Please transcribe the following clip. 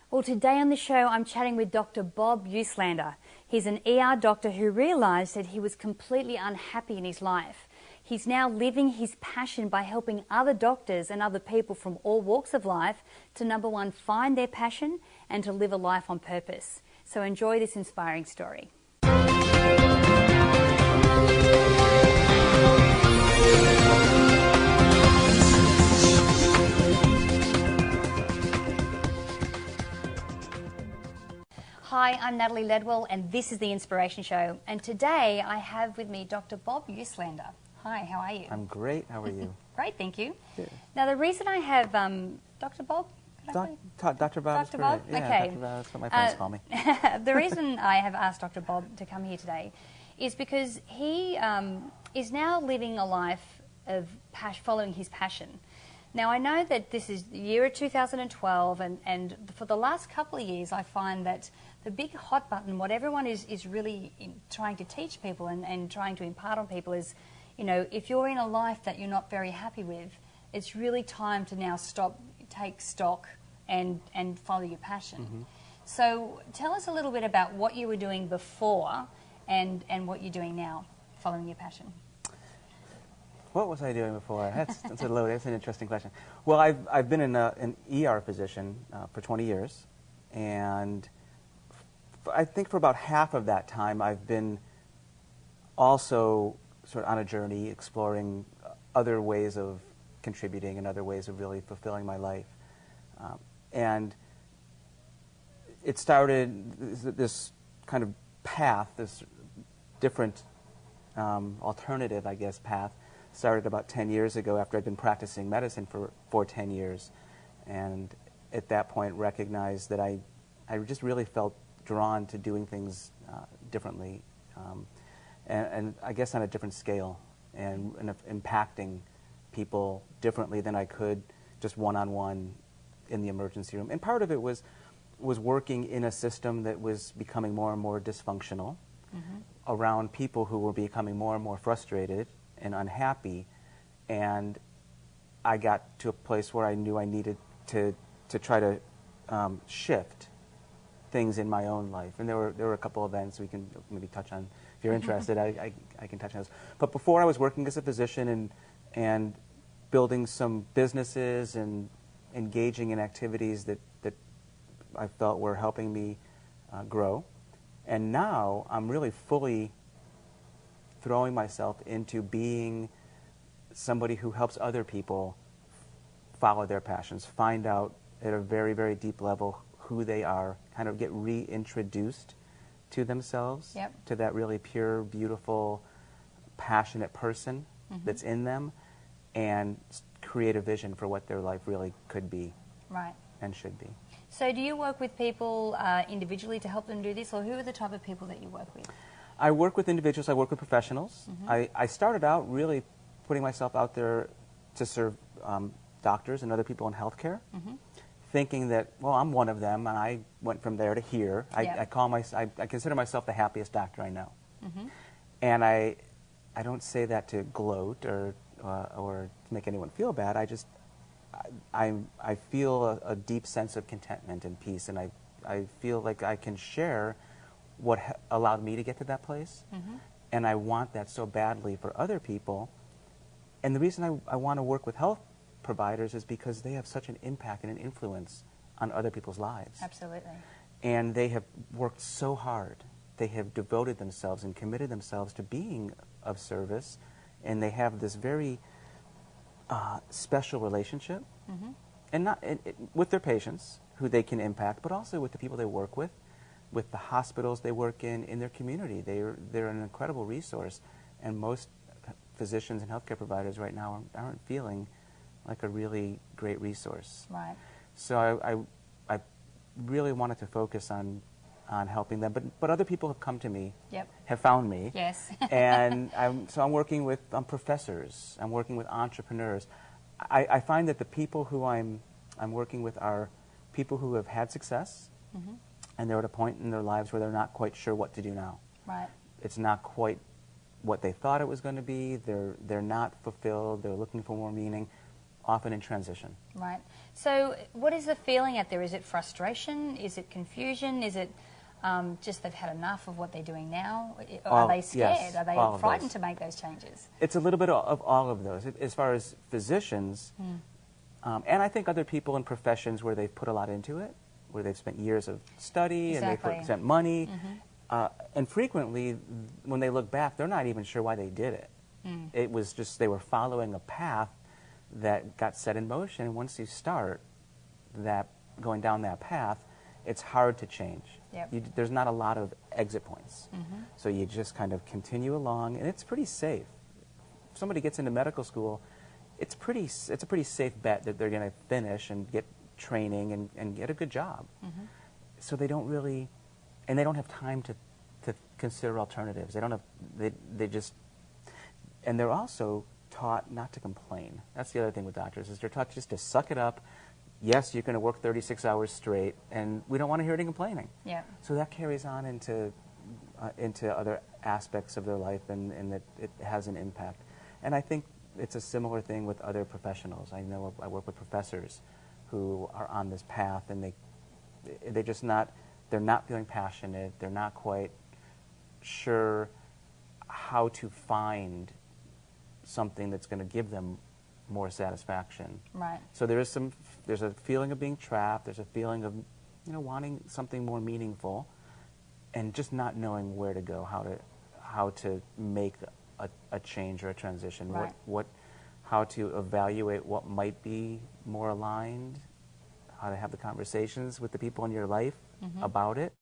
Well, today on the show, I'm chatting with Dr. Bob Uslander. He's an ER doctor who realised that he was completely unhappy in his life. He's now living his passion by helping other doctors and other people from all walks of life to, number one, find their passion and to live a life on purpose. So enjoy this inspiring story. Hi, I'm Natalie Ledwell and this is the Inspiration Show. And today I have with me Dr. Bob Uslander. Hi, how are you? I'm great. How are you? Great, thank you. Good. Now the reason I have Dr. Bob? Dr. Bob. Dr. Bob? Yeah, okay. Dr. Bob, that's what my friends call me. The reason I have asked Dr. Bob to come here today is because he is now living a life of following his passion. Now I know that this is the year of 2012 and for the last couple of years I find that the big hot button, what everyone is really trying to teach people and trying to impart on people is, you know, if you're in a life that you're not very happy with, it's really time to now stop, take stock and follow your passion. Mm-hmm. So tell us a little bit about what you were doing before and what you're doing now, following your passion. What was I doing before? That's an interesting question. Well, I've been in an ER position for 20 years, and I think for about half of that time I've been also sort of on a journey exploring other ways of contributing and other ways of really fulfilling my life. And it started, this kind of path, this different alternative, I guess, path, started about 10 years ago after I'd been practicing medicine for 10 years. And at that point recognized that I just really felt drawn to doing things differently, and I guess on a different scale, and impacting people differently than I could just one-on-one in the emergency room. And part of it was working in a system that was becoming more and more dysfunctional, mm-hmm. around people who were becoming more and more frustrated and unhappy, and I got to a place where I knew I needed to try to shift things in my own life. And there were a couple events we can maybe touch on. If you're interested, I can touch on those. But before I was working as a physician and building some businesses and engaging in activities that I felt were helping me grow. And now I'm really fully throwing myself into being somebody who helps other people follow their passions, find out at a very, very deep level who they are, kind of get reintroduced to themselves, yep. to that really pure, beautiful, passionate person, mm-hmm. that's in them, and create a vision for what their life really could be, right. and should be. So do you work with people individually to help them do this, or who are the type of people that you work with? I work with individuals, I work with professionals. Mm-hmm. I started out really putting myself out there to serve doctors and other people in healthcare, mm-hmm. thinking that, well, I'm one of them, and I went from there to here. Yep. I consider myself the happiest doctor I know. Mm-hmm. And I don't say that to gloat or to make anyone feel bad. I feel a deep sense of contentment and peace, and I feel like I can share what allowed me to get to that place, mm-hmm. and I want that so badly for other people. And the reason I want to work with health providers is because they have such an impact and an influence on other people's lives. Absolutely. And they have worked so hard. They have devoted themselves and committed themselves to being of service, and they have this very special relationship, mm-hmm. and with their patients, who they can impact, but also with the people they work with the hospitals they work in their community. They're an incredible resource, and most physicians and healthcare providers right now aren't feeling like a really great resource. Right. So I really wanted to focus on helping them, but other people have come to me, yep. have found me. Yes. And I'm working with professors. I'm working with entrepreneurs. I find that the people who I'm working with are people who have had success, mm-hmm. and they're at a point in their lives where they're not quite sure what to do now. Right. It's not quite what they thought it was going to be. They're not fulfilled. They're looking for more meaning. often in transition. Right. So what is the feeling out there? Is it frustration? Is it confusion? Is it just they've had enough of what they're doing now? Are they scared? Yes, Are they frightened to make those changes? It's a little bit of all of those. As far as physicians, and I think other people in professions where they've put a lot into it, where they've spent years of study Exactly. and they've spent money, and frequently when they look back, they're not even sure why they did it. It was just they were following a path that got set in motion, and once you start going down that path, it's hard to change. Yep. There's not a lot of exit points. So you just kind of continue along, and it's pretty safe. If somebody gets into medical school, it's a pretty safe bet that they're going to finish and get training and get a good job. So they don't really, and they don't have time to consider alternatives. They don't have, they just, and they're also taught not to complain. That's the other thing with doctors, is they're taught just to suck it up. Yes, you're going to work 36 hours straight, and we don't want to hear any complaining. Yeah. So that carries on into other aspects of their life, and that it has an impact. And I think it's a similar thing with other professionals. I know I work with professors who are on this path, and they're just not, they're not feeling passionate. They're not quite sure how to find something that's going to give them more satisfaction. Right. So there's a feeling of being trapped. There's a feeling of, wanting something more meaningful, and just not knowing where to go, how to make a change or a transition. Right. How to evaluate what might be more aligned, how to have the conversations with the people in your life about it.